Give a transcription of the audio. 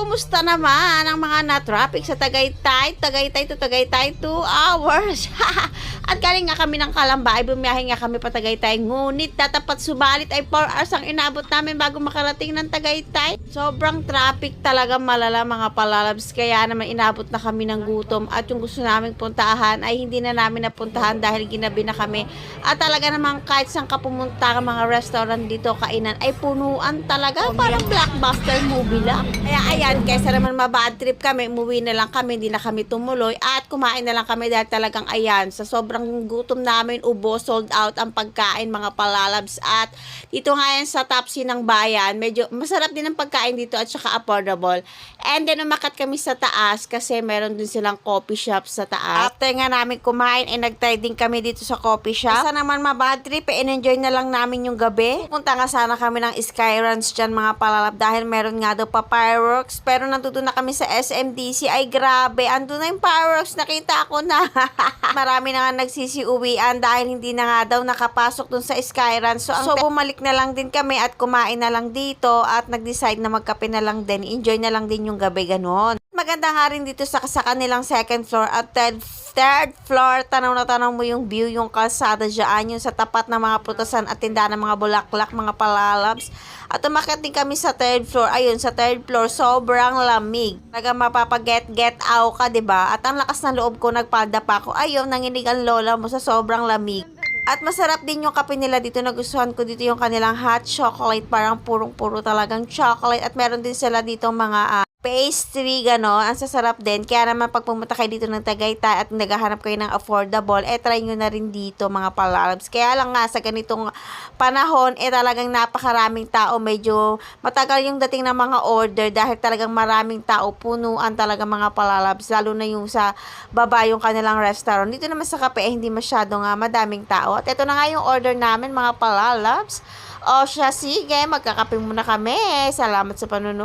Kumusta naman ang mga na-traffic sa Tagaytay? Tagaytay to Tagaytay, 2 hours. At galing nga kami ng Kalamba, ay bumiyahe nga kami pa Tagaytay. Ngunit datapat subalit ay 4 hours ang inabot namin bago makarating ng Tagaytay. Sobrang traffic talaga, malala mga palalabs. Kaya naman inabot na kami ng gutom. At yung gusto naming puntahan ay hindi na namin napuntahan dahil ginabi na kami. At talaga naman kahit saan ka pumunta ka mga restaurant dito, kainan, ay punuan talaga. Parang blockbuster movie lang. Kaya ayan, kaysa naman mabad trip kami, umuwi na lang kami, hindi na kami tumuloy at kumain na lang kami dahil talagang ayan, sa sobrang gutom namin, ubos, sold out ang pagkain mga palalabs. At dito nga yan sa Tapsi ng Bayan, medyo masarap din ang pagkain dito at saka affordable. And then umakat kami sa taas kasi meron din silang coffee shop sa taas. After nga namin kumain, nagtry din kami dito sa coffee shop. Kaysa naman mabad trip, enjoy na lang namin yung gabi. Punta nga sana kami ng Sky Ranch dyan mga palalab dahil meron nga daw pa fireworks. Pero nandun na kami sa SMDC. Ay grabe, andun na yung fireworks. Nakita ko na. Marami na nga nagsisiuwian dahil hindi na nga daw nakapasok dun sa Sky Ranch. So bumalik na lang din kami at kumain na lang dito at nag-decide na magkape na lang din. Enjoy na lang din yung gabi, ganon. Maganda nga rin dito sa kanilang second floor at third floor, tanaw na tanaw mo yung view, yung kalsada dyan, yung sa tapat ng mga prutasan at tindahan ng mga bulaklak, mga palalabs. At umakyat din kami sa third floor. Ayun, sa third floor, sobrang lamig. Talaga mapapaget out ka, diba? At ang lakas ng loob ko, nagpalda pa ako. Ayun, nanginig ang lola mo sa sobrang lamig. At masarap din yung kape nila dito. Nagustuhan ko dito yung kanilang hot chocolate. Parang purong-puro talagang chocolate. At meron din sila dito mga pastry, gano'n. Ang sasarap din. Kaya naman pag pumunta kayo dito ng Tagaytay at naghahanap kayo ng affordable, try nyo na rin dito mga palalabs. Kaya lang nga sa ganitong panahon, talagang napakaraming tao. Medyo matagal yung dating ng mga order dahil talagang maraming tao. Punuan talaga mga palalabs. Lalo na yung sa baba yung kanilang restaurant. Dito naman sa kape, hindi masyadong madaming tao. At ito na nga yung order namin mga palalabs. O siya, sige, magkakape muna kami. Salamat sa panunood.